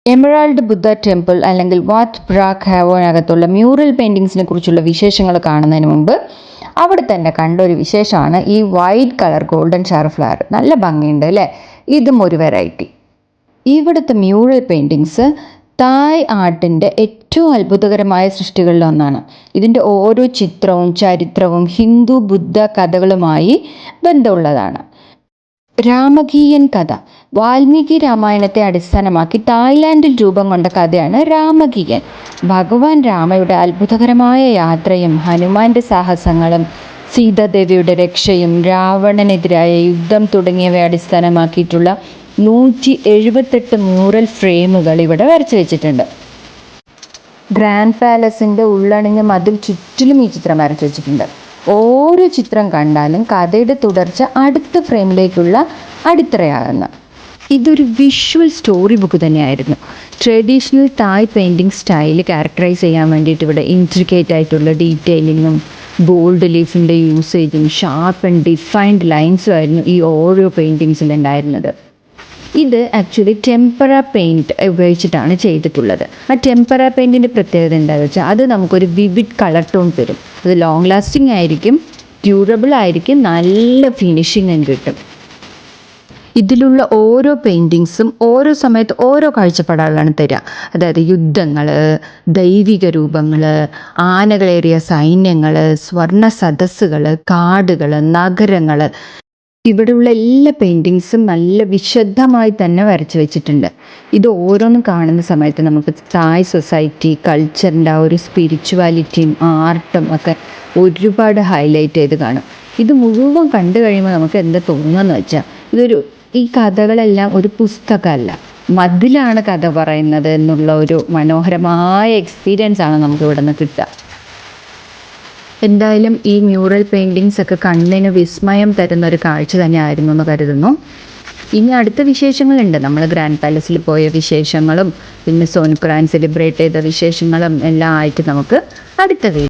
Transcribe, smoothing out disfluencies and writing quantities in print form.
Emerald ബുദ്ധ temple അല്ലെങ്കിൽ what ബ്രാക്ക് ഹാവോനകത്തുള്ള mural പെയിൻറ്റിങ്സിനെ കുറിച്ചുള്ള വിശേഷങ്ങൾ കാണുന്നതിന് മുമ്പ് അവിടെ തന്നെ കണ്ട ഒരു വിശേഷമാണ് ഈ വൈറ്റ് കളർ ഗോൾഡൻ ഷാർ ഫ്ലവർ. നല്ല ഭംഗിയുണ്ട് അല്ലേ? ഇതും ഒരു വെറൈറ്റി. ഇവിടുത്തെ മ്യൂറൽ പെയിൻറ്റിങ്സ് തായ് ആർട്ടിൻ്റെ ഏറ്റവും അത്ഭുതകരമായ സൃഷ്ടികളിലൊന്നാണ്. ഇതിൻ്റെ ഓരോ ചിത്രവും ചരിത്രവും ഹിന്ദു ബുദ്ധ കഥകളുമായി ബന്ധമുള്ളതാണ്. രാമകീയൻ കഥ വാൽമീകി രാമായണത്തെ അടിസ്ഥാനമാക്കി തായ്ലാൻഡിൽ രൂപം കൊണ്ട കഥയാണ് രാമകീയൻ. ഭഗവാൻ രാമയുടെ അത്ഭുതകരമായ യാത്രയും ഹനുമാന്റെ സാഹസങ്ങളും സീതാദേവിയുടെ രക്ഷയും രാവണനെതിരായ യുദ്ധം തുടങ്ങിയവയെ അടിസ്ഥാനമാക്കിയിട്ടുള്ള 178 മ്യൂറൽ ഫ്രെയിമുകൾ ഇവിടെ വരച്ചു വെച്ചിട്ടുണ്ട്. ഗ്രാൻഡ് പാലസിൻ്റെ ഉള്ളണിഞ്ഞ മതിൽ ചുറ്റിലും ഈ ചിത്രം വരച്ചു വെച്ചിട്ടുണ്ട്. ഓരോ ചിത്രം കണ്ടാലും കഥയുടെ തുടർച്ച അടുത്ത ഫ്രെയിമിലേക്കുള്ള അടിത്തറയാകുന്നു. ഇതൊരു വിഷ്വൽ സ്റ്റോറി ബുക്ക് തന്നെയായിരുന്നു. ട്രഡീഷണൽ തായ് പെയിൻറ്റിങ് സ്റ്റൈൽ ക്യാരക്ടറൈസ് ചെയ്യാൻ വേണ്ടിയിട്ട് ഇവിടെ ഇൻട്രിക്കേറ്റ് ആയിട്ടുള്ള ഡീറ്റെയിലിങ്ങും ഗോൾഡ് ലീഫിൻ്റെ യൂസേജും ഷാർപ്പ് ആൻഡ് ഡിഫൈൻഡ് ലൈൻസും ആയിരുന്നു ഈ ഓരോ പെയിൻറ്റിങ്സിലുണ്ടായിരുന്നത്. ഇത് ആക്ച്വലി ടെമ്പറ പെയിൻറ്റ് ഉപയോഗിച്ചിട്ടാണ് ചെയ്തിട്ടുള്ളത്. ആ ടെമ്പറ പെയിൻറ്റിൻ്റെ പ്രത്യേകത എന്താണെന്ന് വെച്ചാൽ അത് നമുക്കൊരു വിവിഡ് കളർ ടോൺ തരും. അത് ലോങ് ലാസ്റ്റിംഗ് ആയിരിക്കും, ഡ്യൂറബിൾ ആയിരിക്കും, നല്ല ഫിനിഷിങ്ങും കിട്ടും. ഇതിലുള്ള ഓരോ പെയിൻറ്റിങ്സും ഓരോ സമയത്ത് ഓരോ കാഴ്ചപ്പാടുകളാണ് തരിക. അതായത് യുദ്ധങ്ങൾ, ദൈവിക രൂപങ്ങൾ, ആനകളേറിയ സൈന്യങ്ങൾ, സ്വർണ്ണ സദസ്സുകൾ, കാടുകൾ, നഗരങ്ങൾ. ഇവിടെയുള്ള എല്ലാ പെയിൻറ്റിങ്സും നല്ല വിശദമായി തന്നെ വരച്ചു വെച്ചിട്ടുണ്ട്. ഇത് ഓരോന്നും കാണുന്ന സമയത്ത് നമുക്ക് തായ് സൊസൈറ്റി കൾച്ചറിൻ്റെ ആ ഒരു സ്പിരിച്വാലിറ്റിയും ആർട്ടും ഒക്കെ ഒരുപാട് ഹൈലൈറ്റ് ചെയ്ത് കാണും. ഇത് മുഴുവൻ കണ്ടു കഴിയുമ്പോൾ നമുക്ക് എന്താ തോന്നുകയെന്ന് വെച്ചാൽ ഈ കഥകളെല്ലാം ഒരു പുസ്തകമല്ല, മതിലാണ് കഥ പറയുന്നത് എന്നുള്ള ഒരു മനോഹരമായ എക്സ്പീരിയൻസ് ആണ് നമുക്ക് ഇവിടെ നിന്ന് കിട്ടുക. എന്തായാലും ഈ മ്യൂറൽ പെയിൻറ്റിങ്സ് ഒക്കെ കണ്ണിന് വിസ്മയം തരുന്ന ഒരു കാഴ്ച തന്നെയായിരുന്നു എന്ന് കരുതുന്നു. ഇനി അടുത്ത വിശേഷങ്ങളുണ്ട്. നമ്മൾ ഗ്രാൻഡ് പാലസിൽ പോയ വിശേഷങ്ങളും പിന്നെ സോൻക്രാൻ സെലിബ്രേറ്റ് ചെയ്ത വിശേഷങ്ങളും എല്ലാം ആയിട്ട് നമുക്ക് അടുത്ത